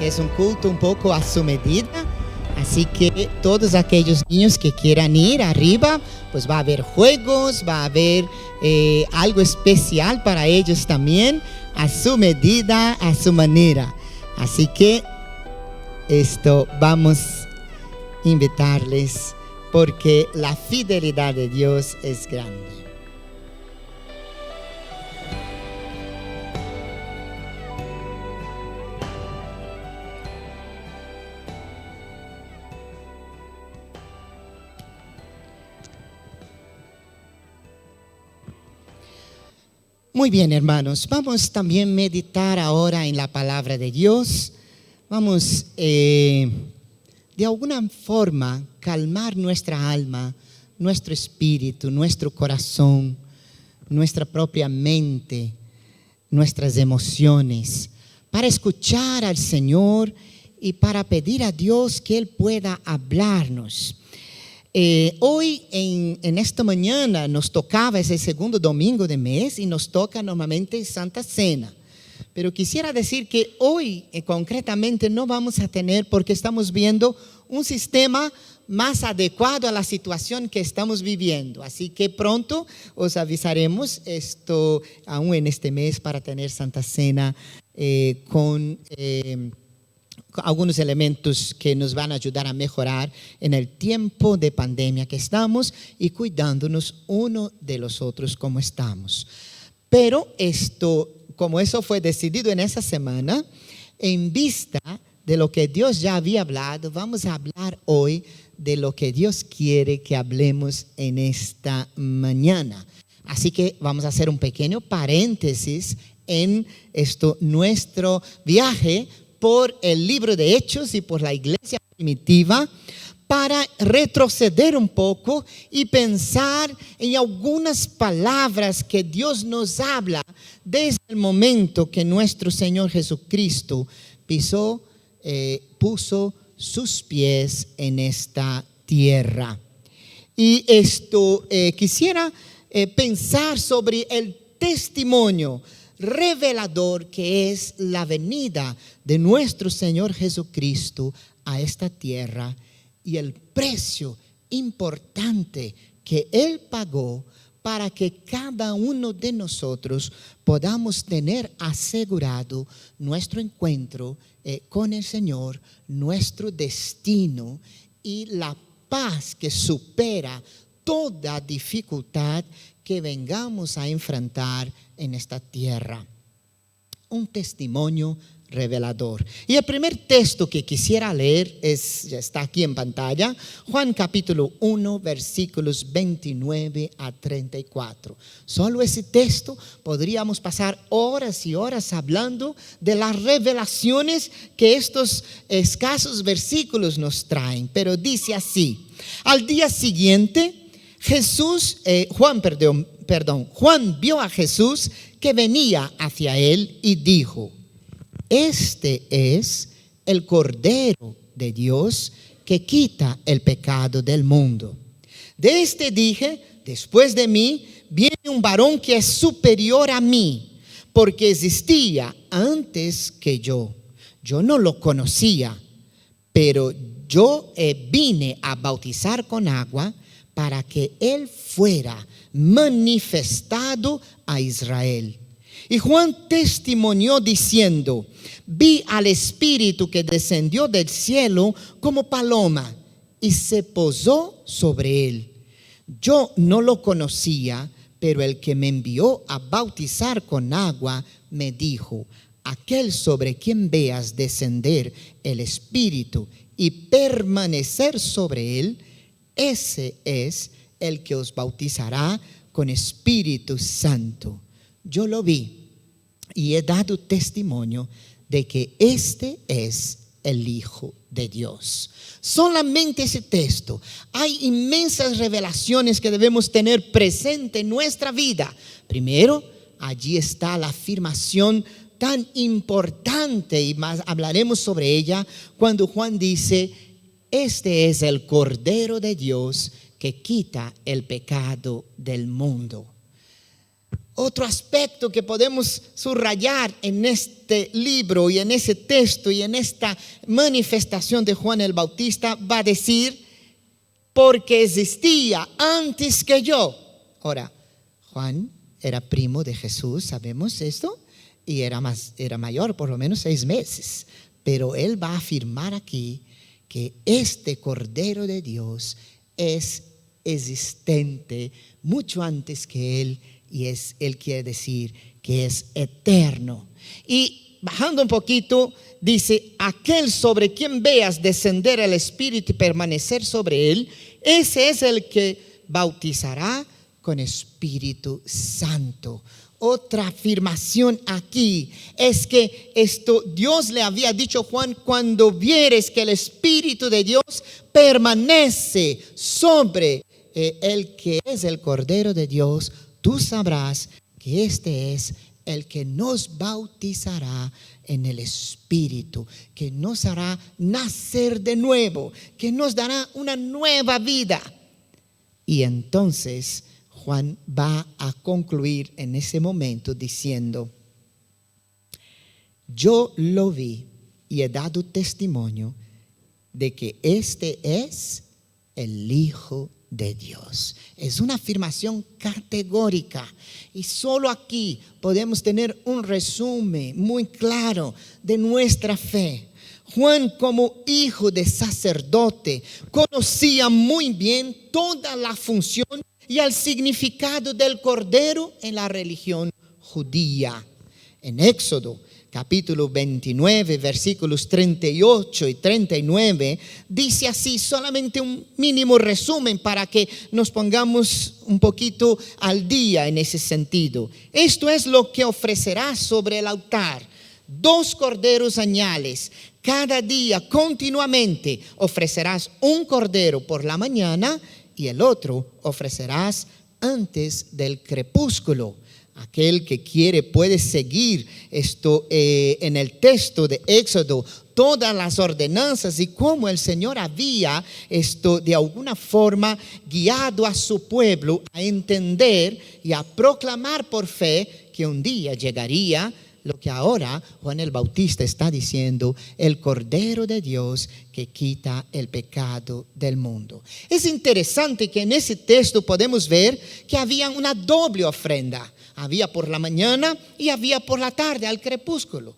que es un culto un poco a su medida. Así que todos aquellos niños que quieran ir arriba, pues va a haber juegos, va a haber algo especial para ellos también, a su medida, a su manera. Así que vamos a invitarles porque la fidelidad de Dios es grande. Muy bien, hermanos, vamos también a meditar ahora en la palabra de Dios. Vamos de alguna forma calmar nuestra alma, nuestro espíritu, nuestro corazón, nuestra propia mente, nuestras emociones, para escuchar al Señor y para pedir a Dios que Él pueda hablarnos. Hoy en esta mañana nos tocaba ese segundo domingo de mes y nos toca normalmente Santa Cena. Pero quisiera decir que hoy concretamente no vamos a tener, porque estamos viendo un sistema más adecuado a la situación que estamos viviendo. Así que pronto os avisaremos aún en este mes para tener Santa Cena con algunos elementos que nos van a ayudar a mejorar en el tiempo de pandemia que estamos y cuidándonos uno de los otros como estamos. Pero como eso fue decidido en esa semana, en vista de lo que Dios ya había hablado, vamos a hablar hoy de lo que Dios quiere que hablemos en esta mañana. Así que vamos a hacer un pequeño paréntesis en nuestro viaje por el libro de Hechos y por la iglesia primitiva, para retroceder un poco y pensar en algunas palabras que Dios nos habla desde el momento que nuestro Señor Jesucristo puso sus pies en esta tierra. Y quisiera pensar sobre el testimonio revelador que es la venida de nuestro Señor Jesucristo a esta tierra y el precio importante que Él pagó para que cada uno de nosotros podamos tener asegurado nuestro encuentro con el Señor, nuestro destino y la paz que supera toda dificultad que vengamos a enfrentar en esta tierra. Un testimonio revelador. Y el primer texto que quisiera leer ya está aquí en pantalla, Juan capítulo 1, versículos 29 a 34. Solo ese texto podríamos pasar horas y horas hablando de las revelaciones que estos escasos versículos nos traen. Pero dice así: al día siguiente, Juan vio a Jesús que venía hacia él y dijo: este es el Cordero de Dios que quita el pecado del mundo. De este dije: después de mí viene un varón que es superior a mí, porque existía antes que yo. Yo no lo conocía, pero yo vine a bautizar con agua para que Él fuera manifestado a Israel. Y Juan testimonió diciendo: vi al Espíritu que descendió del cielo como paloma y se posó sobre él. Yo no lo conocía, pero el que me envió a bautizar con agua me dijo: aquel sobre quien veas descender el Espíritu y permanecer sobre él, ese es el que os bautizará con Espíritu Santo. Yo lo vi y he dado testimonio de que este es el Hijo de Dios. Solamente ese texto. Hay inmensas revelaciones que debemos tener presente en nuestra vida. Primero, allí está la afirmación tan importante, y más hablaremos sobre ella cuando Juan dice: este es el Cordero de Dios que quita el pecado del mundo. Otro aspecto que podemos subrayar en este libro y en ese texto y en esta manifestación de Juan el Bautista va a decir, porque existía antes que yo. Ahora, Juan era primo de Jesús, sabemos esto, y era mayor, por lo menos 6 meses. Pero él va a afirmar aquí que este Cordero de Dios es existente mucho antes que él, y él quiere decir que es eterno. Y bajando un poquito, dice, aquel sobre quien veas descender el Espíritu y permanecer sobre él, ese es el que bautizará con Espíritu Santo. Otra afirmación aquí es que Dios le había dicho a Juan, cuando vieres que el Espíritu de Dios permanece sobre el que es el Cordero de Dios, tú sabrás que este es el que nos bautizará en el Espíritu, que nos hará nacer de nuevo, que nos dará una nueva vida. Y entonces Juan va a concluir en ese momento diciendo, yo lo vi y he dado testimonio de que este es el Hijo de Dios. Es una afirmación categórica y solo aquí podemos tener un resumen muy claro de nuestra fe. Juan, como hijo de sacerdote, conocía muy bien toda la función y el significado del Cordero en la religión judía. En Éxodo capítulo 29, versículos 38 y 39, dice así, solamente un mínimo resumen para que nos pongamos un poquito al día en ese sentido. Esto es lo que ofrecerás sobre el altar: 2 corderos añales. Cada día continuamente ofrecerás un cordero por la mañana y el otro ofrecerás antes del crepúsculo. Aquel que quiere puede seguir esto en el texto de Éxodo, todas las ordenanzas y cómo el Señor había de alguna forma guiado a su pueblo a entender y a proclamar por fe que un día llegaría lo que ahora Juan el Bautista está diciendo, el Cordero de Dios que quita el pecado del mundo. Es interesante que en ese texto podemos ver que había una doble ofrenda. Había por la mañana y había por la tarde al crepúsculo.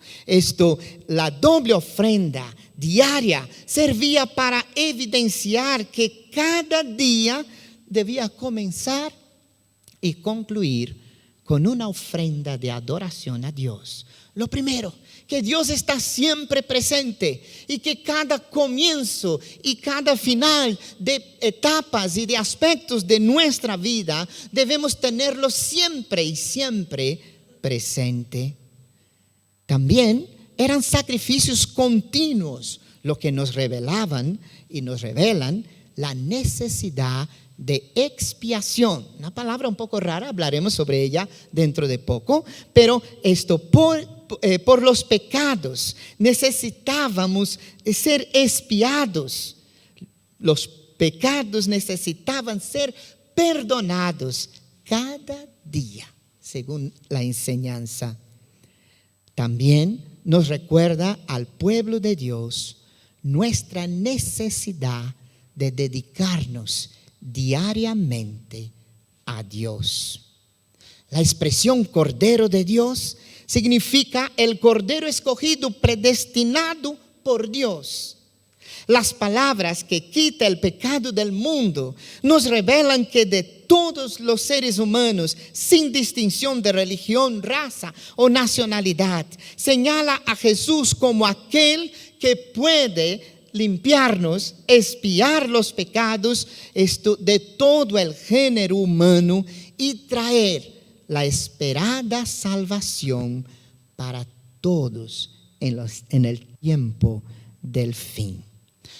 La doble ofrenda diaria servía para evidenciar que cada día debía comenzar y concluir con una ofrenda de adoración a Dios. Lo primero, que Dios está siempre presente y que cada comienzo y cada final de etapas y de aspectos de nuestra vida debemos tenerlo siempre y siempre presente. También eran sacrificios continuos, lo que nos revelaban y nos revelan la necesidad de expiación. Una palabra un poco rara, hablaremos sobre ella dentro de poco, pero por los pecados necesitábamos ser expiados. Los pecados necesitaban ser perdonados cada día, según la enseñanza. También nos recuerda al pueblo de Dios nuestra necesidad de dedicarnos diariamente a Dios. La expresión Cordero de Dios significa el Cordero escogido, predestinado por Dios. Las palabras que quita el pecado del mundo nos revelan que de todos los seres humanos, sin distinción de religión, raza o nacionalidad, señala a Jesús como aquel que puede limpiarnos, expiar los pecados de todo el género humano y traer la esperada salvación para todos en el tiempo del fin.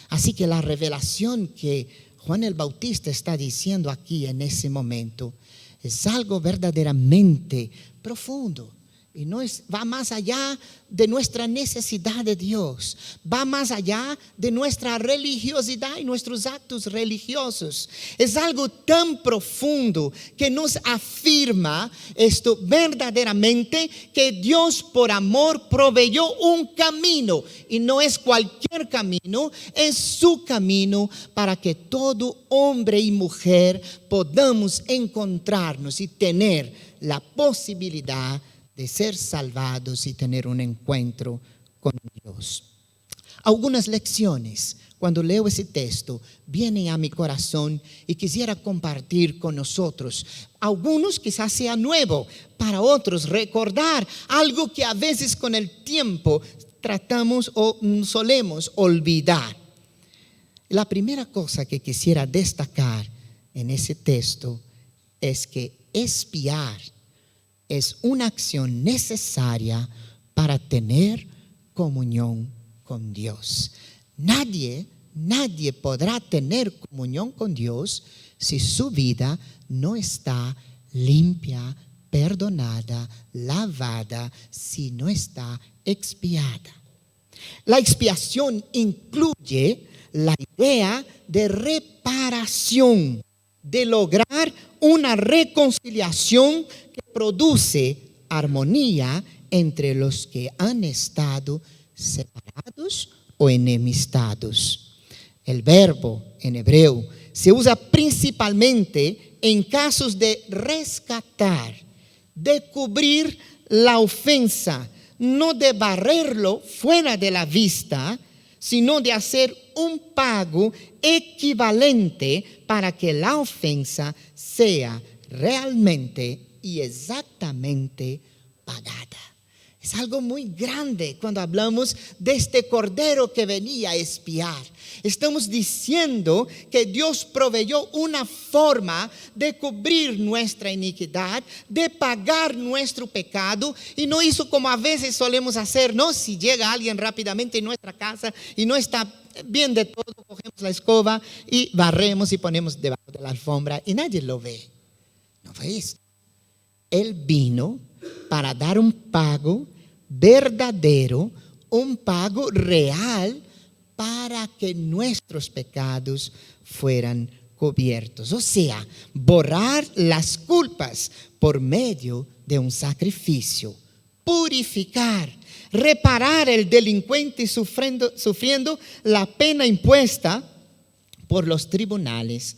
Así que la revelación que Juan el Bautista está diciendo aquí en ese momento es algo verdaderamente profundo Y va más allá de nuestra necesidad de Dios. Va más allá de nuestra religiosidad y nuestros actos religiosos. Es algo tan profundo que nos afirma esto verdaderamente, que Dios por amor proveyó un camino. Y no es cualquier camino, es su camino para que todo hombre y mujer podamos encontrarnos y tener la posibilidad de ser salvados y tener un encuentro con Dios. Algunas lecciones, cuando leo ese texto, vienen a mi corazón y quisiera compartir con nosotros. Algunos quizás sea nuevo, para otros recordar algo que a veces con el tiempo tratamos o solemos olvidar. La primera cosa que quisiera destacar en ese texto es que espiar es una acción necesaria para tener comunión con Dios. Nadie podrá tener comunión con Dios si su vida no está limpia, perdonada, lavada, si no está expiada. La expiación incluye la idea de reparación, de lograr una reconciliación que produce armonía entre los que han estado separados o enemistados. El verbo en hebreo se usa principalmente en casos de rescatar, de cubrir la ofensa, no de barrerlo fuera de la vista, sino de hacer un pago equivalente para que la ofensa sea realmente y exactamente pagada. Es algo muy grande cuando hablamos de este cordero que venía a expiar. Estamos diciendo que Dios proveyó una forma de cubrir nuestra iniquidad, de pagar nuestro pecado, y no hizo como a veces solemos hacer, ¿no? Si llega alguien rápidamente en nuestra casa y no está bien de todo, cogemos la escoba y barremos y ponemos debajo de la alfombra y nadie lo ve. No fue esto. Él vino para dar un pago verdadero, un pago real para que nuestros pecados fueran cubiertos. O sea, borrar las culpas por medio de un sacrificio, purificar, reparar el delincuente sufriendo la pena impuesta por los tribunales,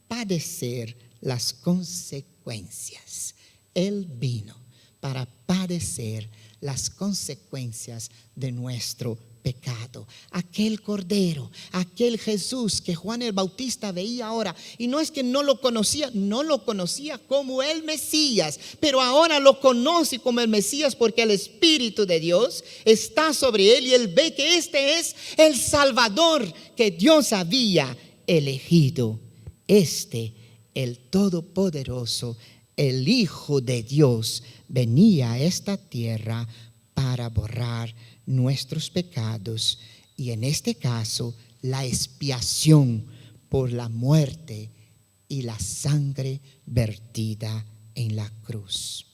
padecer las consecuencias. Él vino para padecer las consecuencias de nuestro pecado. Aquel Cordero, aquel Jesús que Juan el Bautista veía ahora, y no es que no lo conocía como el Mesías, pero ahora lo conoce como el Mesías porque el Espíritu de Dios está sobre él y él ve que este es el Salvador que Dios había elegido. El Todopoderoso, el Hijo de Dios, venía a esta tierra para borrar nuestros pecados, y en este caso la expiación por la muerte y la sangre vertida en la cruz.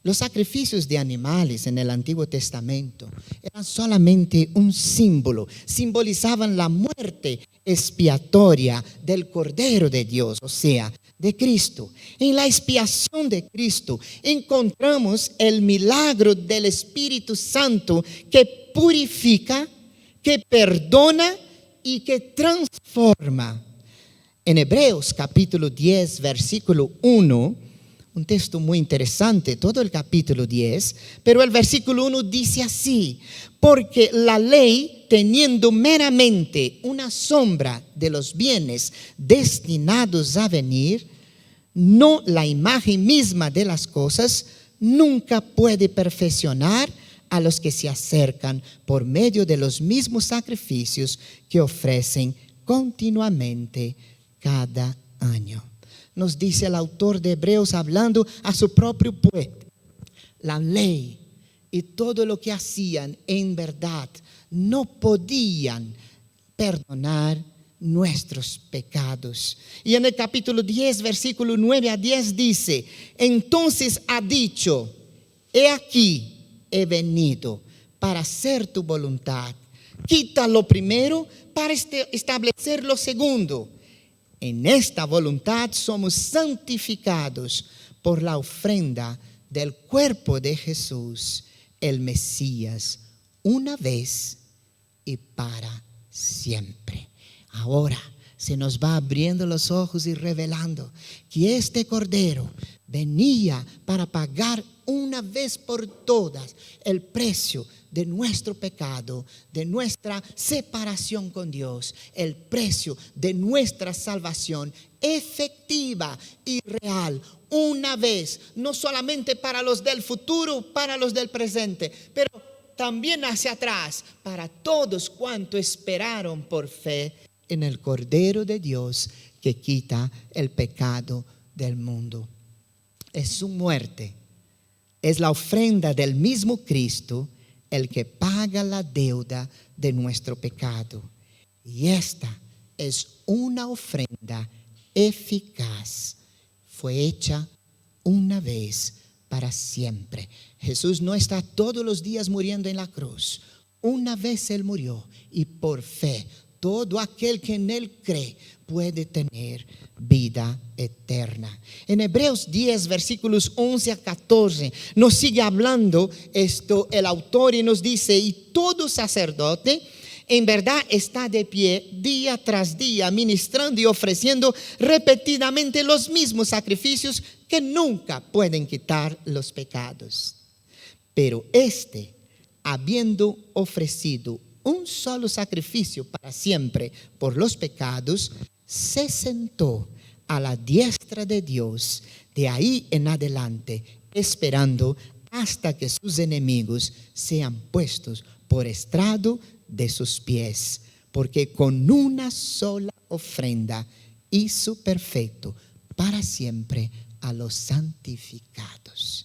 Los sacrificios de animales en el Antiguo Testamento eran solamente un símbolo, simbolizaban la muerte expiatoria del Cordero de Dios, o sea, de Cristo. En la expiación de Cristo encontramos el milagro del Espíritu Santo que purifica, que perdona y que transforma. En Hebreos capítulo 10, versículo 1, un texto muy interesante, todo el capítulo 10, pero el versículo 1 dice así: porque la ley, teniendo meramente una sombra de los bienes destinados a venir, no la imagen misma de las cosas, nunca puede perfeccionar a los que se acercan por medio de los mismos sacrificios que ofrecen continuamente cada año. Nos dice el autor de Hebreos hablando a su propio pueblo. La ley y todo lo que hacían en verdad no podían perdonar nuestros pecados. Y en el capítulo 10, versículo 9 a 10 dice: entonces ha dicho, he aquí, he venido para hacer tu voluntad. Quita lo primero para establecer lo segundo. En esta voluntad somos santificados por la ofrenda del cuerpo de Jesús, el Mesías, una vez y para siempre. Ahora se nos va abriendo los ojos y revelando que este Cordero venía para pagar una vez por todas el precio de nuestro pecado, de nuestra separación con Dios, el precio de nuestra salvación efectiva y real, una vez, no solamente para los del futuro, para los del presente, pero también hacia atrás, para todos cuantos esperaron por fe en el Cordero de Dios que quita el pecado del mundo. Es su muerte, es la ofrenda del mismo Cristo el que paga la deuda de nuestro pecado. Y esta es una ofrenda eficaz. Fue hecha una vez para siempre. Jesús no está todos los días muriendo en la cruz. Una vez Él murió y por fe todo aquel que en Él cree puede tener vida eterna. En Hebreos 10, versículos 11 a 14, nos sigue hablando esto el autor y nos dice: y todo sacerdote en verdad está de pie día tras día, ministrando y ofreciendo repetidamente los mismos sacrificios que nunca pueden quitar los pecados. Pero habiendo ofrecido un solo sacrificio para siempre por los pecados, se sentó a la diestra de Dios, de ahí en adelante, esperando hasta que sus enemigos sean puestos por estrado de sus pies, porque con una sola ofrenda hizo perfecto para siempre a los santificados.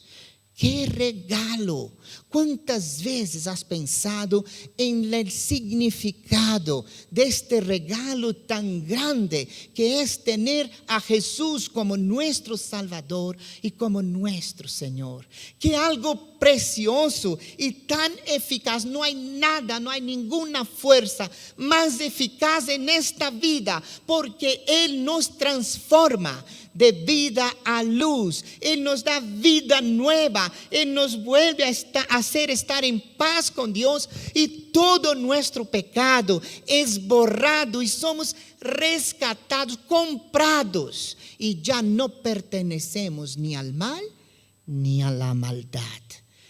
¡Qué regalo! ¿Cuántas veces has pensado en el significado de este regalo tan grande que es tener a Jesús como nuestro Salvador y como nuestro Señor? ¡Qué algo precioso y tan eficaz! No hay nada, no hay ninguna fuerza más eficaz en esta vida, porque Él nos transforma de vida a luz. Él nos da vida nueva. Él nos vuelve a hacer estar en paz con Dios, y todo nuestro pecado es borrado y somos rescatados, comprados, y ya no pertenecemos ni al mal ni a la maldad.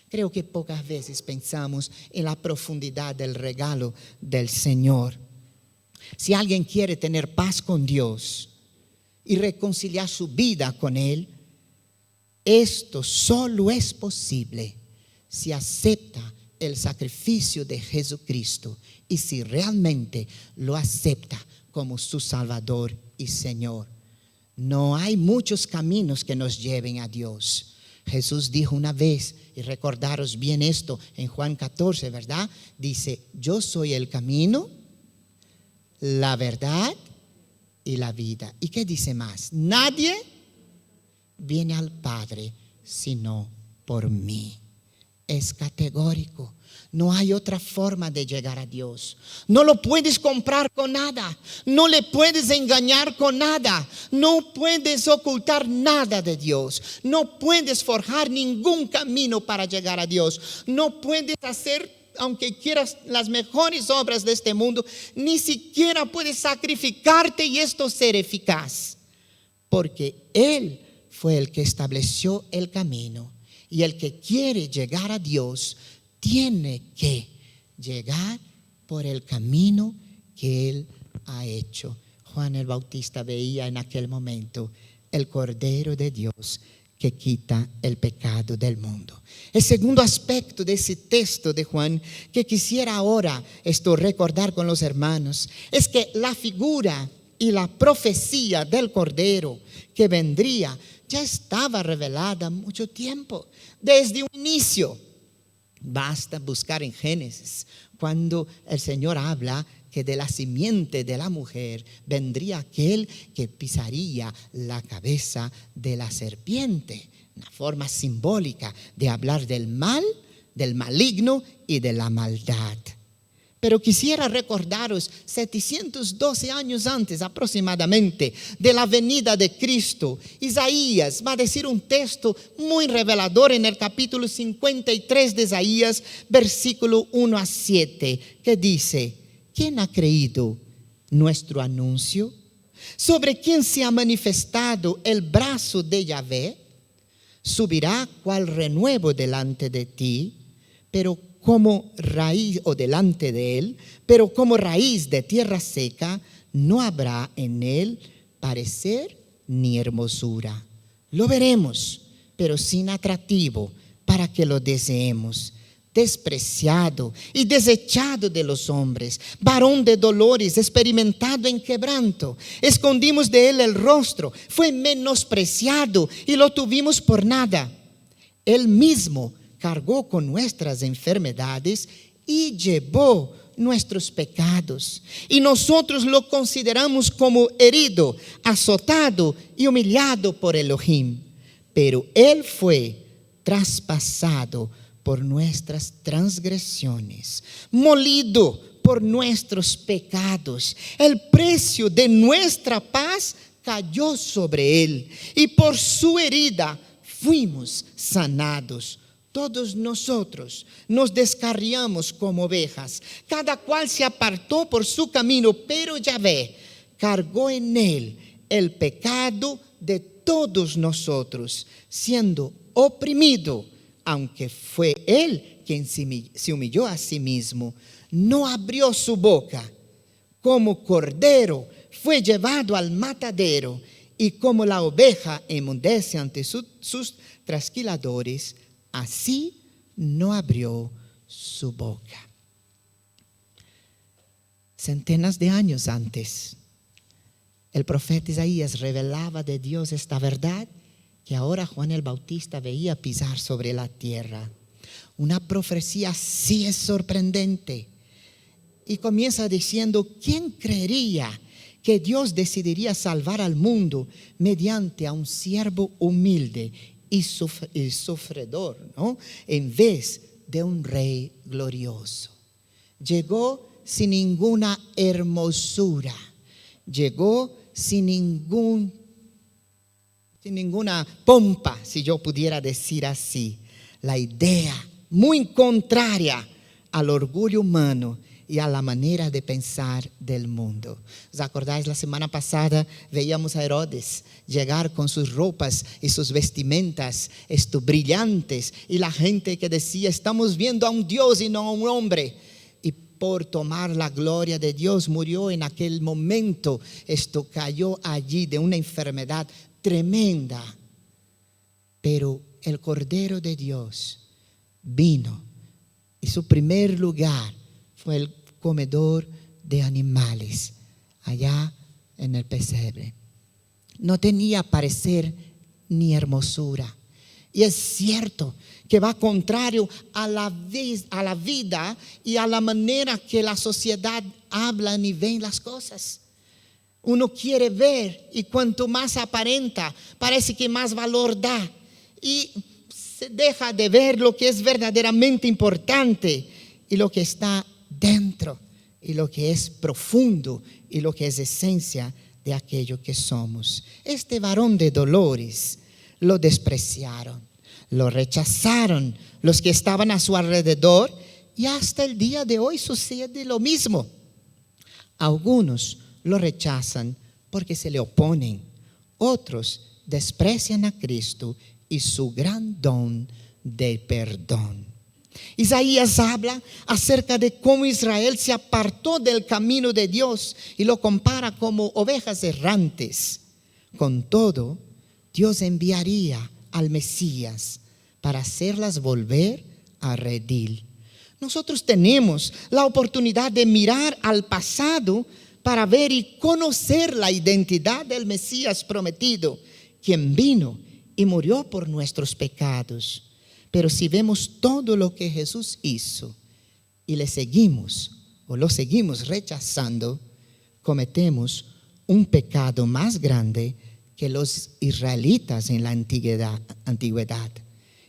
Creo que pocas veces pensamos en la profundidad del regalo del Señor. Si alguien quiere tener paz con Dios y reconciliar su vida con Él, esto solo es posible si acepta el sacrificio de Jesucristo y si realmente lo acepta como su Salvador y Señor. No hay muchos caminos que nos lleven a Dios. Jesús dijo una vez, y recordaros bien esto en Juan 14, ¿verdad? Dice: yo soy el camino, la verdad y la vida. ¿Y qué dice más? Nadie viene al Padre sino por mí. Es categórico. No hay otra forma de llegar a Dios. No lo puedes comprar con nada. No le puedes engañar con nada. No puedes ocultar nada de Dios. No puedes forjar ningún camino para llegar a Dios. No puedes hacer, aunque quieras, las mejores obras de este mundo. Ni siquiera puedes sacrificarte y esto ser eficaz, porque Él fue el que estableció el camino, y el que quiere llegar a Dios tiene que llegar por el camino que Él ha hecho. Juan el Bautista veía en aquel momento el Cordero de Dios que quita el pecado del mundo. El segundo aspecto de ese texto de Juan que quisiera ahora recordar con los hermanos es que la figura y la profecía del Cordero que vendría ya estaba revelada mucho tiempo, desde un inicio. Basta buscar en Génesis cuando el Señor habla que de la simiente de la mujer vendría aquel que pisaría la cabeza de la serpiente. una forma simbólica de hablar del mal, del maligno y de la maldad. Pero quisiera recordaros 712 años antes aproximadamente de la venida de Cristo. Isaías va a decir un texto muy revelador en el capítulo 53 de Isaías, versículo 1 a 7, que dice: ¿quién ha creído nuestro anuncio? ¿Sobre quién se ha manifestado el brazo de Yahvé? Subirá cual renuevo delante de ti, pero como raíz, o delante de él, pero como raíz de tierra seca, no habrá en él parecer ni hermosura. Lo veremos, pero sin atractivo para que lo deseemos. Despreciado y desechado de los hombres, varón de dolores, experimentado en quebranto. Escondimos de él el rostro, fue menospreciado y lo tuvimos por nada. Él mismo cargó con nuestras enfermedades y llevó nuestros pecados. Y nosotros lo consideramos como herido, azotado y humillado por Elohim. Pero él fue traspasado por nuestras transgresiones, molido por nuestros pecados. El precio de nuestra paz cayó sobre él, y por su herida fuimos sanados. Todos nosotros nos descarriamos como ovejas, cada cual se apartó por su camino, pero Yahvé cargó en él el pecado de todos nosotros, siendo oprimido, aunque fue él quien se humilló a sí mismo. No abrió su boca, como cordero fue llevado al matadero, y como la oveja enmudece ante sus trasquiladores, así no abrió su boca. Centenas de años antes, el profeta Isaías revelaba de Dios esta verdad que ahora Juan el Bautista veía pisar sobre la tierra. Una profecía así es sorprendente. Y comienza diciendo: ¿quién creería que Dios decidiría salvar al mundo mediante a un siervo humilde y sufridor, ¿no?, en vez de un rey glorioso? Llegó sin ninguna hermosura, llegó sin ninguna pompa, si yo pudiera decir así. La idea muy contraria al orgullo humano y a la manera de pensar del mundo. ¿Os acordáis? La semana pasada veíamos a Herodes llegar con sus ropas y sus vestimentas brillantes, y la gente que decía: estamos viendo a un Dios y no a un hombre. Y por tomar la gloria de Dios murió en aquel momento. Cayó allí de una enfermedad tremenda. Pero el Cordero de Dios vino, y su primer lugar fue el comedor de animales, allá en el pesebre. No tenía parecer ni hermosura. Y es cierto que va contrario a la vida y a la manera que la sociedad habla y ve las cosas. Uno quiere ver, y cuanto más aparenta, parece que más valor da. Y se deja de ver lo que es verdaderamente importante, y lo que está dentro, y lo que es profundo, y lo que es esencia de aquello que somos. Este varón de dolores lo despreciaron, lo rechazaron los que estaban a su alrededor, y hasta el día de hoy sucede lo mismo. Algunos lo rechazan porque se le oponen, otros desprecian a Cristo y su gran don de perdón. Isaías habla acerca de cómo Israel se apartó del camino de Dios y lo compara como ovejas errantes. Con todo, Dios enviaría al Mesías para hacerlas volver a redil. Nosotros tenemos la oportunidad de mirar al pasado para ver y conocer la identidad del Mesías prometido, quien vino y murió por nuestros pecados. Pero si vemos todo lo que Jesús hizo y le seguimos o lo seguimos rechazando, cometemos un pecado más grande que los israelitas en la antigüedad,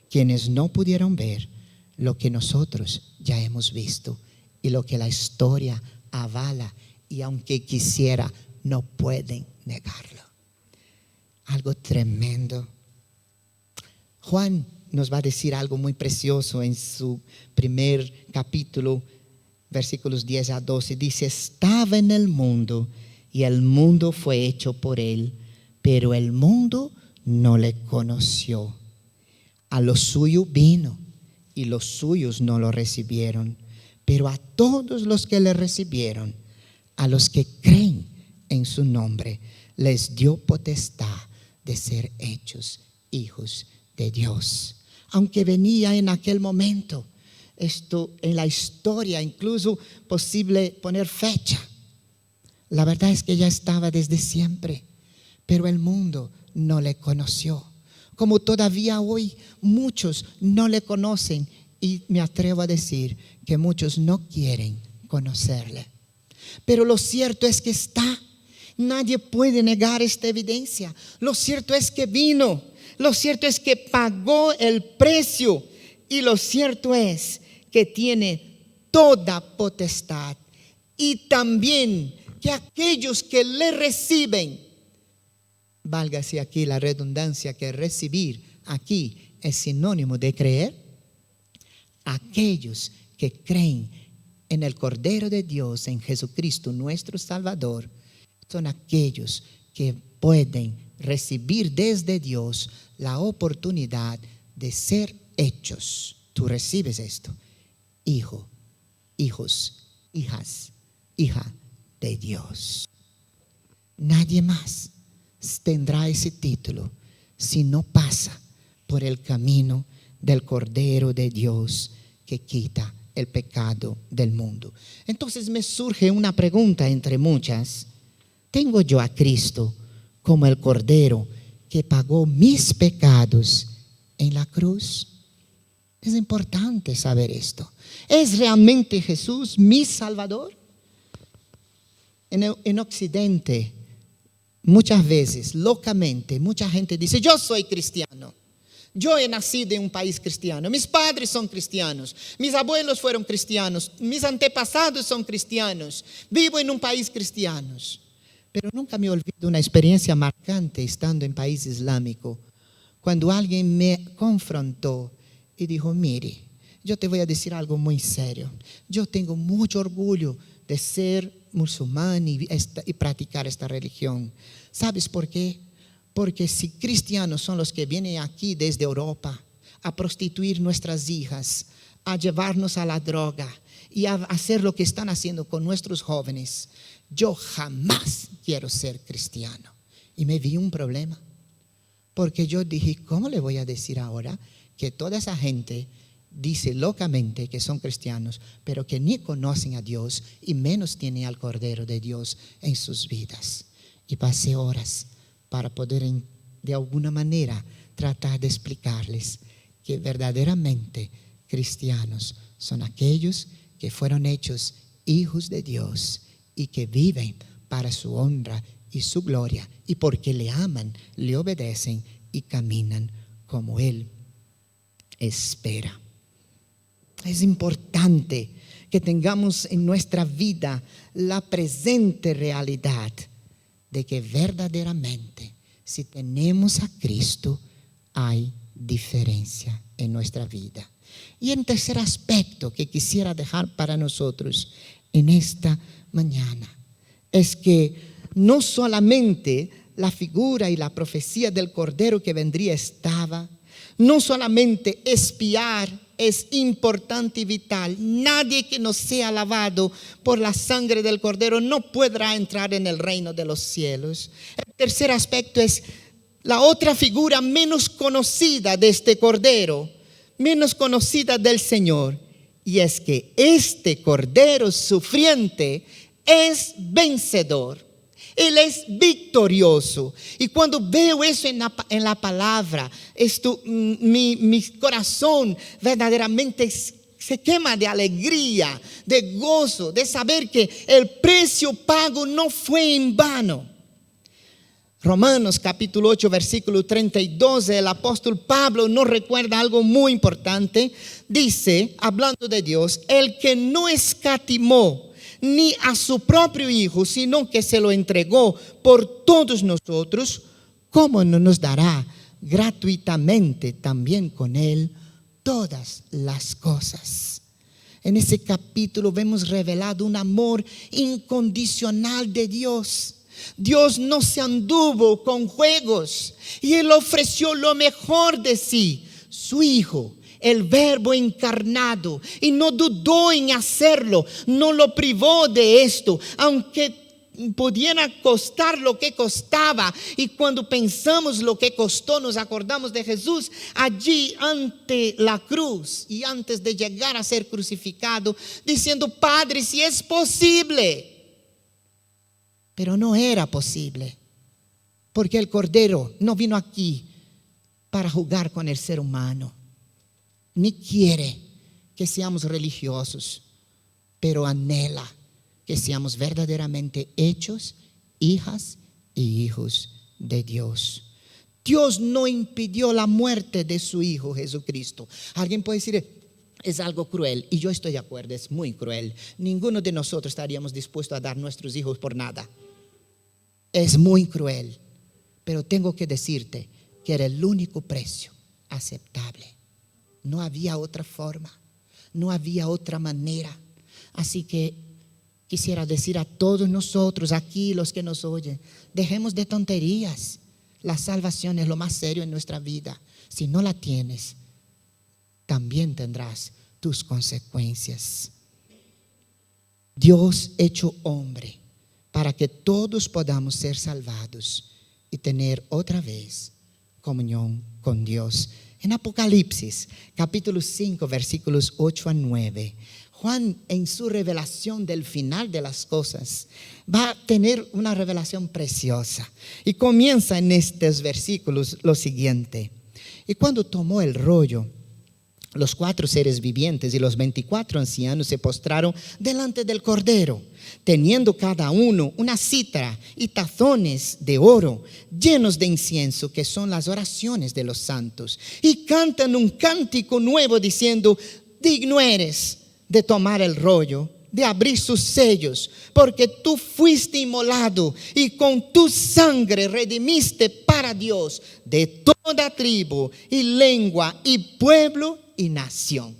quienes no pudieron ver lo que nosotros ya hemos visto y lo que la historia avala, y aunque quisiera, no pueden negarlo. Algo tremendo. Juan nos va a decir algo muy precioso en su primer capítulo, versículos 10 a 12. Dice: estaba en el mundo y el mundo fue hecho por él, pero el mundo no le conoció. A lo suyo vino y los suyos no lo recibieron, pero a todos los que le recibieron, a los que creen en su nombre, les dio potestad de ser hechos hijos de Dios. Aunque venía en aquel momento, esto en la historia, incluso posible poner fecha, la verdad es que ya estaba desde siempre, pero el mundo no le conoció. Como todavía hoy muchos no le conocen, y me atrevo a decir que muchos no quieren conocerle. Pero lo cierto es que está. Nadie puede negar esta evidencia. Lo cierto es que vino. Lo cierto es que pagó el precio. Y lo cierto es que tiene toda potestad. Y también que aquellos que le reciben, válgase aquí la redundancia, que recibir aquí es sinónimo de creer. Aquellos que creen en el Cordero de Dios, en Jesucristo nuestro Salvador, son aquellos que pueden recibir desde Dios la oportunidad de ser hechos. Tú recibes esto: hijo, hijos, hijas, hija de Dios. Nadie más tendrá ese título si no pasa por el camino del Cordero de Dios que quita el pecado del mundo. Entonces me surge una pregunta entre muchas: ¿tengo yo a Cristo como el Cordero que pagó mis pecados en la cruz? Es importante saber esto. ¿Es realmente Jesús mi Salvador? En Occidente, muchas veces, locamente, mucha gente dice: yo soy cristiano. Yo he nacido en un país cristiano, mis padres son cristianos, mis abuelos fueron cristianos, mis antepasados son cristianos, vivo en un país cristiano. Pero nunca me olvido una experiencia marcante estando en país islámico, cuando alguien me confrontó y dijo: mire, yo te voy a decir algo muy serio. Yo tengo mucho orgullo de ser musulmán y practicar esta religión. ¿Sabes por qué? Porque si cristianos son los que vienen aquí desde Europa a prostituir nuestras hijas, a llevarnos a la droga y a hacer lo que están haciendo con nuestros jóvenes, yo jamás quiero ser cristiano. Y me vi un problema, porque yo dije: ¿cómo le voy a decir ahora que toda esa gente dice locamente que son cristianos, pero que ni conocen a Dios y menos tienen al Cordero de Dios en sus vidas? Y pasé horas para poder de alguna manera tratar de explicarles que verdaderamente cristianos son aquellos que fueron hechos hijos de Dios y que viven para su honra y su gloria, y porque le aman, le obedecen y caminan como Él espera. Es importante que tengamos en nuestra vida la presente realidad de que verdaderamente, si tenemos a Cristo, hay diferencia en nuestra vida. Y en tercer aspecto que quisiera dejar para nosotros en esta mañana, es que no solamente la figura y la profecía del Cordero que vendría estaba, no solamente espiar es importante y vital. Nadie que no sea lavado por la sangre del Cordero no podrá entrar en el reino de los cielos. El tercer aspecto es la otra figura menos conocida de este Cordero, menos conocida del Señor, y es que este Cordero sufriente es vencedor. Él es victorioso. Y cuando veo eso en la palabra, mi corazón verdaderamente se quema de alegría, de gozo, de saber que el precio pago no fue en vano. Romanos capítulo 8, versículo 32, el apóstol Pablo nos recuerda algo muy importante. Dice, hablando de Dios, el que no escatimó ni a su propio Hijo, sino que se lo entregó por todos nosotros, ¿cómo no nos dará gratuitamente también con Él todas las cosas? En ese capítulo vemos revelado un amor incondicional de Dios. Dios no se anduvo con juegos y Él ofreció lo mejor de sí, su Hijo, el Verbo encarnado, y no dudó en hacerlo, no lo privó de esto, aunque pudiera costar lo que costaba. Y cuando pensamos lo que costó, nos acordamos de Jesús allí ante la cruz y antes de llegar a ser crucificado, diciendo: Padre, si es posible. Pero no era posible, porque el Cordero no vino aquí para jugar con el ser humano, ni quiere que seamos religiosos, pero anhela que seamos verdaderamente hechos hijas y hijos de Dios. Dios no impidió la muerte de su Hijo Jesucristo. Alguien puede decir: es algo cruel, y yo estoy de acuerdo, es muy cruel. Ninguno de nosotros estaríamos dispuestos a dar nuestros hijos por nada. Es muy cruel, pero tengo que decirte que era el único precio aceptable. No había otra forma, no había otra manera. Así que quisiera decir a todos nosotros aquí, los que nos oyen, dejemos de tonterías. La salvación es lo más serio en nuestra vida. Si no la tienes, también tendrás tus consecuencias. Dios hecho hombre para que todos podamos ser salvados y tener otra vez comunión con Dios. En Apocalipsis, capítulo 5, versículos 8 a 9, Juan, en su revelación del final de las cosas, va a tener una revelación preciosa. Y comienza en estos versículos lo siguiente: y cuando tomó el rollo, los 4 seres vivientes y los 24 ancianos se postraron delante del Cordero, teniendo cada uno una cítara y tazones de oro llenos de incienso, que son las oraciones de los santos, y cantan un cántico nuevo diciendo: digno eres de tomar el rollo, de abrir sus sellos, porque tú fuiste inmolado y con tu sangre redimiste para Dios de toda tribu y lengua y pueblo y nación.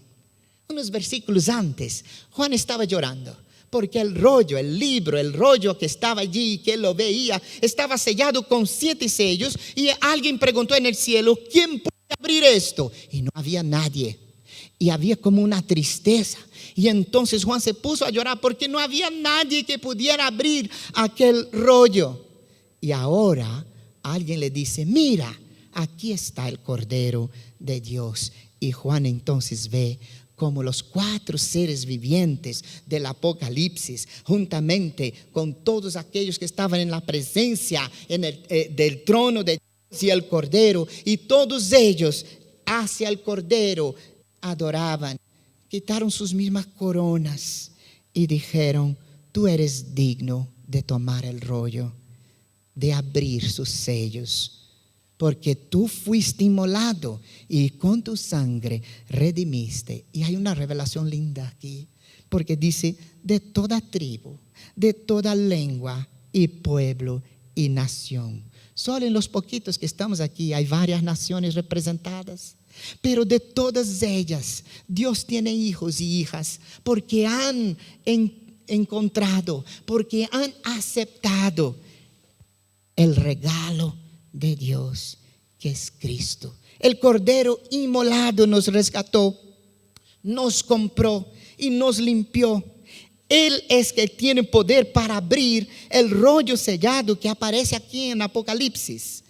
Unos versículos antes, Juan estaba llorando porque el rollo, el libro, el rollo que estaba allí, que él lo veía, estaba sellado con 7 sellos, y alguien preguntó en el cielo: ¿quién puede abrir esto? Y no había nadie, y había como una tristeza. Y entonces Juan se puso a llorar porque no había nadie que pudiera abrir aquel rollo. Y ahora alguien le dice: mira, aquí está el Cordero de Dios. Y Juan entonces ve como los 4 seres vivientes del Apocalipsis, juntamente con todos aquellos que estaban en la presencia del trono de Dios y el Cordero, y todos ellos hacia el Cordero adoraban, quitaron sus mismas coronas y dijeron: tú eres digno de tomar el rollo, de abrir sus sellos, porque tú fuiste inmolado y con tu sangre redimiste. Y hay una revelación linda aquí, porque dice: de toda tribu, de toda lengua y pueblo y nación. Solo en los poquitos que estamos aquí hay varias naciones representadas, pero de todas ellas Dios tiene hijos y hijas, porque han encontrado, porque han aceptado el regalo de Dios, que es Cristo. El Cordero inmolado nos rescató, nos compró y nos limpió. Él es que tiene poder para abrir el rollo sellado que aparece aquí en Apocalipsis.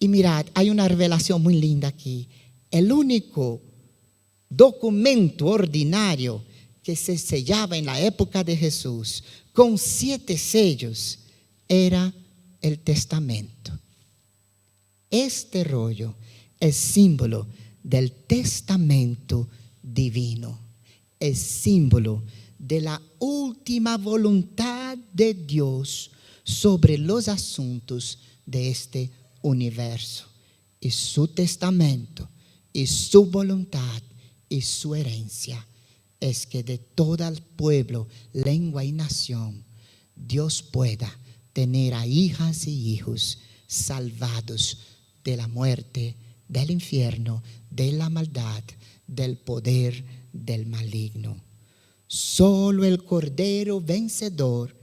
Y mirad, hay una revelación muy linda aquí. El único documento ordinario que se sellaba en la época de Jesús con 7 sellos era el testamento. Este rollo es símbolo del testamento divino, es símbolo de la última voluntad de Dios sobre los asuntos de este universo. Y su testamento, y su voluntad, y su herencia es que de todo el pueblo, lengua y nación, Dios pueda tener a hijas y hijos salvados de la muerte, del infierno, de la maldad, del poder del maligno. Solo el Cordero vencedor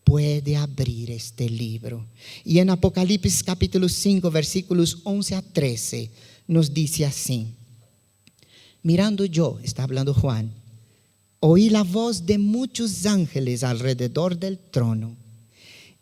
puede abrir este libro. Y en Apocalipsis capítulo 5, versículos 11 a 13, nos dice así: mirando yo, está hablando Juan, oí la voz de muchos ángeles alrededor del trono,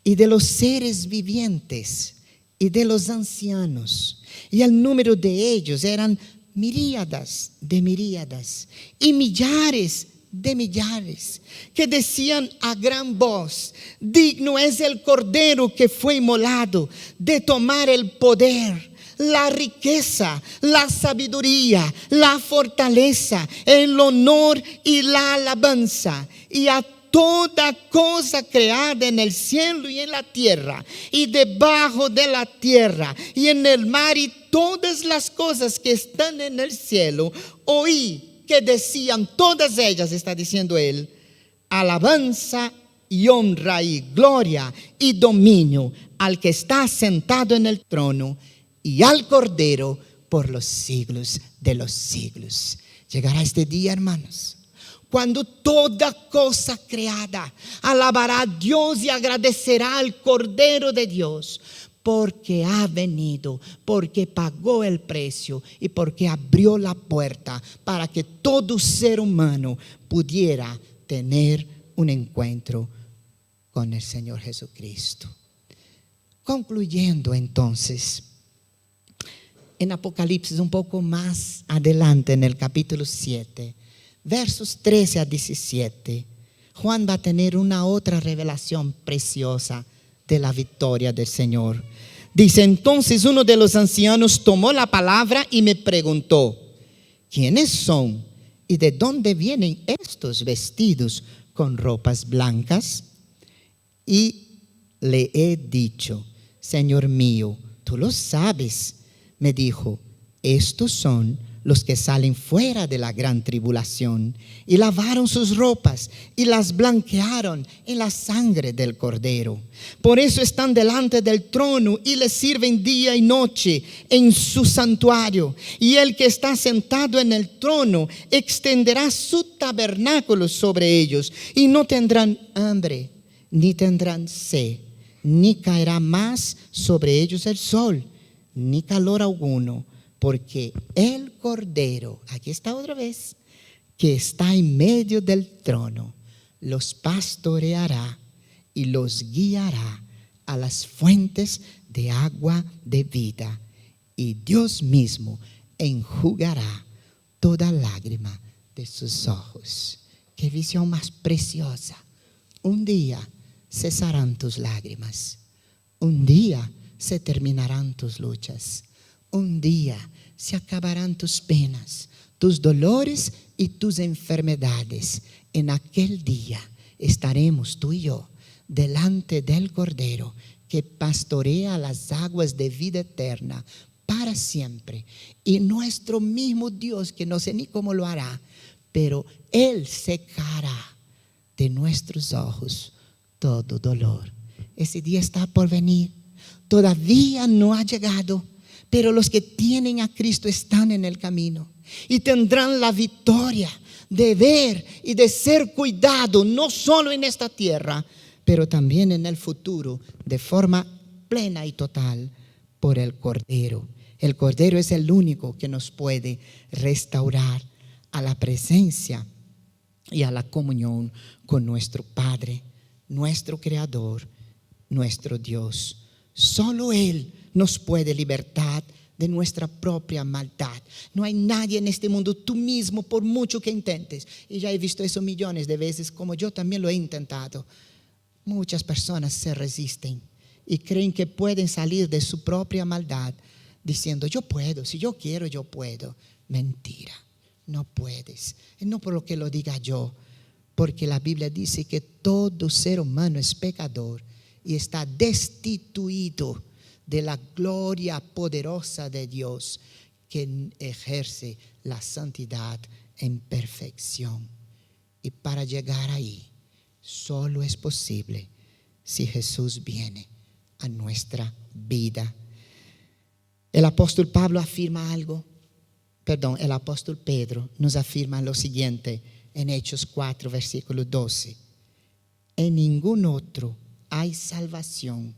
y de los seres vivientes, y de los ancianos, y el número de ellos eran miríadas de miríadas, y millares de millares, que decían a gran voz: digno es el Cordero que fue inmolado de tomar el poder, la riqueza, la sabiduría, la fortaleza, el honor y la alabanza. Y a toda cosa creada en el cielo y en la tierra, y debajo de la tierra, y en el mar, y todas las cosas que están en el cielo, oí que decían todas ellas, está diciendo él, alabanza y honra y gloria y dominio al que está sentado en el trono y al Cordero por los siglos de los siglos. Llegará este día, hermanos, cuando toda cosa creada alabará a Dios y agradecerá al Cordero de Dios, porque ha venido, porque pagó el precio y porque abrió la puerta para que todo ser humano pudiera tener un encuentro con el Señor Jesucristo. Concluyendo entonces, en Apocalipsis un poco más adelante, en el capítulo 7, versos 13 a 17, Juan va a tener una otra revelación preciosa de la victoria del Señor. Dice: entonces uno de los ancianos tomó la palabra y me preguntó: ¿quiénes son y de dónde vienen estos vestidos con ropas blancas? Y le he dicho: Señor mío, tú lo sabes. Me dijo: estos son los que salen fuera de la gran tribulación y lavaron sus ropas y las blanquearon en la sangre del Cordero. Por eso están delante del trono y le sirven día y noche en su santuario. Y el que está sentado en el trono extenderá su tabernáculo sobre ellos, y no tendrán hambre, ni tendrán sed, ni caerá más sobre ellos el sol, ni calor alguno, porque el Cordero, aquí está otra vez, que está en medio del trono, los pastoreará y los guiará a las fuentes de agua de vida, y Dios mismo enjugará toda lágrima de sus ojos. Qué visión más preciosa. Un día cesarán tus lágrimas, un día se terminarán tus luchas, un día se acabarán tus penas, tus dolores y tus enfermedades. En aquel día estaremos tú y yo delante del Cordero que pastorea las aguas de vida eterna para siempre. Y nuestro mismo Dios, que no sé ni cómo lo hará, pero Él secará de nuestros ojos todo dolor. Ese día está por venir. Todavía no ha llegado, pero los que tienen a Cristo están en el camino y tendrán la victoria de ver y de ser cuidado, no solo en esta tierra, pero también en el futuro, de forma plena y total, por el Cordero. El Cordero es el único que nos puede restaurar a la presencia y a la comunión con nuestro Padre, nuestro Creador, nuestro Dios. Solo Él nos puede libertar de nuestra propia maldad. No hay nadie en este mundo, tú mismo, por mucho que intentes, y ya he visto eso millones de veces, como yo también lo he intentado. Muchas personas se resisten y creen que pueden salir de su propia maldad diciendo: yo puedo, si yo quiero, yo puedo. Mentira, no puedes. Y no por lo que lo diga yo, porque la Biblia dice que todo ser humano es pecador y está destituido de la gloria poderosa de Dios que ejerce la santidad en perfección. Y para llegar ahí, solo es posible si Jesús viene a nuestra vida. El apóstol Pedro nos afirma lo siguiente en Hechos 4, versículo 12. En ningún otro hay salvación,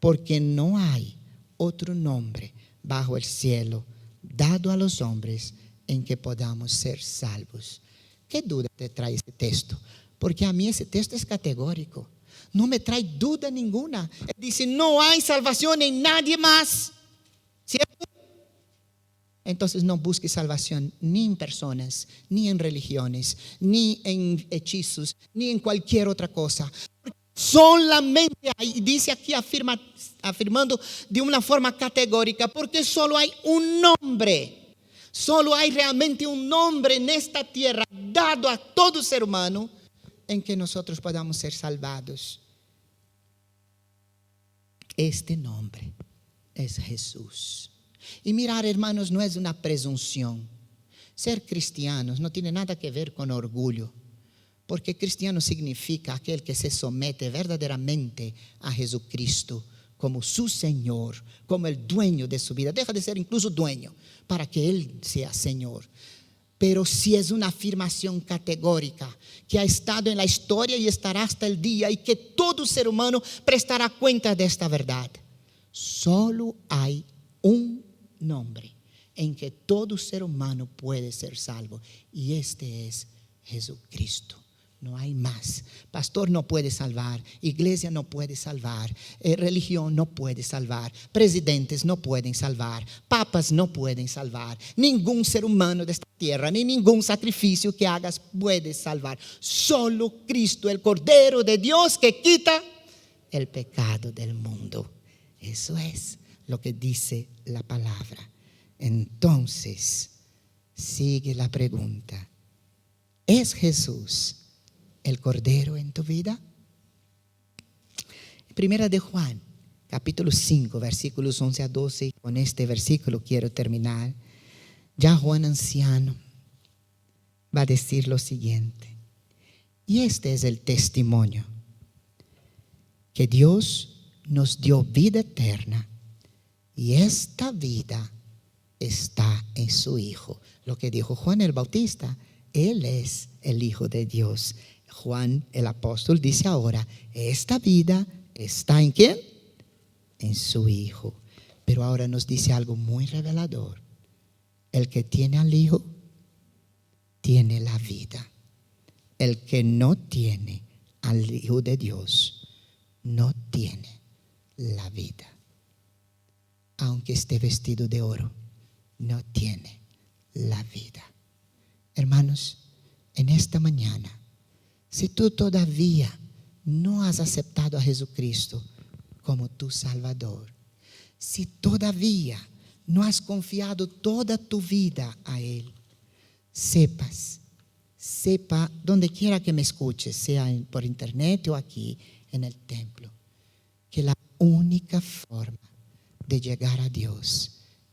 porque no hay otro nombre bajo el cielo dado a los hombres en que podamos ser salvos. ¿Qué duda te trae ese texto? Porque a mí ese texto es categórico. No me trae duda ninguna. Él dice, no hay salvación en nadie más. ¿Cierto? Entonces no busque salvación ni en personas, ni en religiones, ni en hechizos, ni en cualquier otra cosa. Solamente hay, dice aquí afirmando de una forma categórica, porque solo hay un nombre. Solo hay realmente un nombre en esta tierra dado a todo ser humano en que nosotros podamos ser salvados. Este nombre es Jesús. Y mirar, hermanos, no es una presunción. Ser cristianos no tiene nada que ver con orgullo, porque cristiano significa aquel que se somete verdaderamente a Jesucristo como su Señor, como el dueño de su vida. Deja de ser incluso dueño para que Él sea Señor. Pero sí es una afirmación categórica que ha estado en la historia y estará hasta el día, y que todo ser humano prestará cuenta de esta verdad. Solo hay un nombre en que todo ser humano puede ser salvo, y este es Jesucristo. No hay más. Pastor no puede salvar, iglesia no puede salvar, religión no puede salvar, presidentes no pueden salvar, papas no pueden salvar, ningún ser humano de esta tierra, ni ningún sacrificio que hagas puede salvar. Solo Cristo, el Cordero de Dios que quita el pecado del mundo. Eso es lo que dice la palabra. Entonces sigue la pregunta: ¿es Jesús el Cordero en tu vida? Primera de Juan, capítulo 5, versículos 11 a 12. Y con este versículo quiero terminar. Ya Juan anciano va a decir lo siguiente: y este es el testimonio, que Dios nos dio vida eterna, y esta vida está en su Hijo. Lo que dijo Juan el Bautista, Él es el Hijo de Dios. Juan el apóstol dice ahora, esta vida está ¿en quién? En su Hijo. Pero ahora nos dice algo muy revelador: el que tiene al Hijo tiene la vida. El que no tiene al Hijo de Dios no tiene la vida. Aunque esté vestido de oro, no tiene la vida. Hermanos, en esta mañana, si tú todavía no has aceptado a Jesucristo como tu Salvador, si todavía no has confiado toda tu vida a Él, sepa donde quiera que me escuches, sea por internet o aquí en el templo, que la única forma de llegar a Dios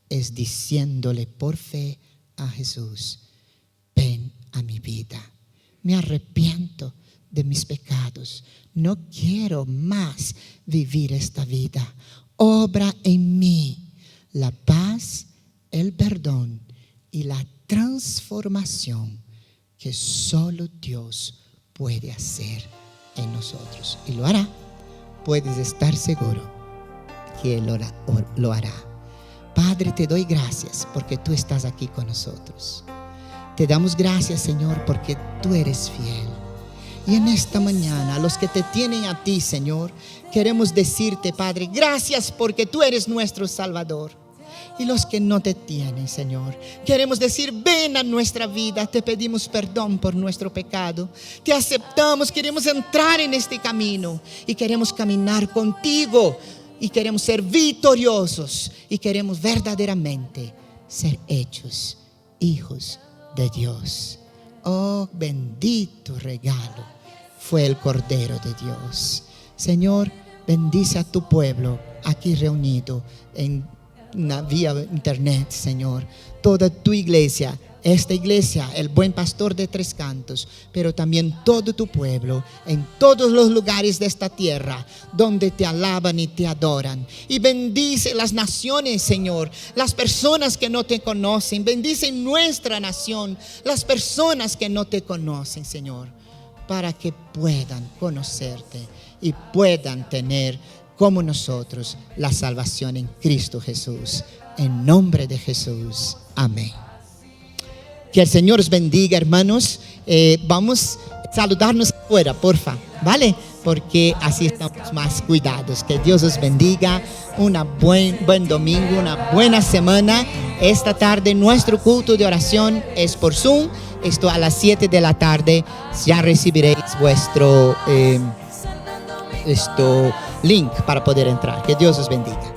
es diciéndole por fe a Jesús: ven a mi vida, me arrepiento de mis pecados, no quiero más vivir esta vida, obra en mí la paz, el perdón y la transformación que solo Dios puede hacer en nosotros, y lo hará. Puedes estar seguro que Él lo hará. Padre, te doy gracias porque tú estás aquí con nosotros. Te damos gracias, Señor, porque tú eres fiel. Y en esta mañana, a los que te tienen a ti, Señor, queremos decirte, Padre, gracias porque tú eres nuestro Salvador. Y los que no te tienen, Señor, queremos decir: ven a nuestra vida, te pedimos perdón por nuestro pecado, te aceptamos, queremos entrar en este camino y queremos caminar contigo, y queremos ser victoriosos, y queremos verdaderamente ser hechos hijos de Dios. Oh, bendito regalo fue el Cordero de Dios. Señor, bendice a tu pueblo aquí reunido vía internet, Señor. Toda tu iglesia, esta iglesia, el buen pastor de Tres Cantos, pero también todo tu pueblo, en todos los lugares de esta tierra, donde te alaban y te adoran. Y bendice las naciones, Señor, las personas que no te conocen. Bendice nuestra nación, las personas que no te conocen, Señor, para que puedan conocerte y puedan tener, como nosotros, la salvación en Cristo Jesús. En nombre de Jesús. Amén. Que el Señor os bendiga, hermanos. Vamos a saludarnos afuera, porfa, ¿vale? Porque así estamos más cuidados. Que Dios os bendiga. Un buen domingo, una buena semana. Esta tarde nuestro culto de oración es por Zoom. Esto a las 7 de la tarde. Ya recibiréis vuestro link para poder entrar. Que Dios os bendiga.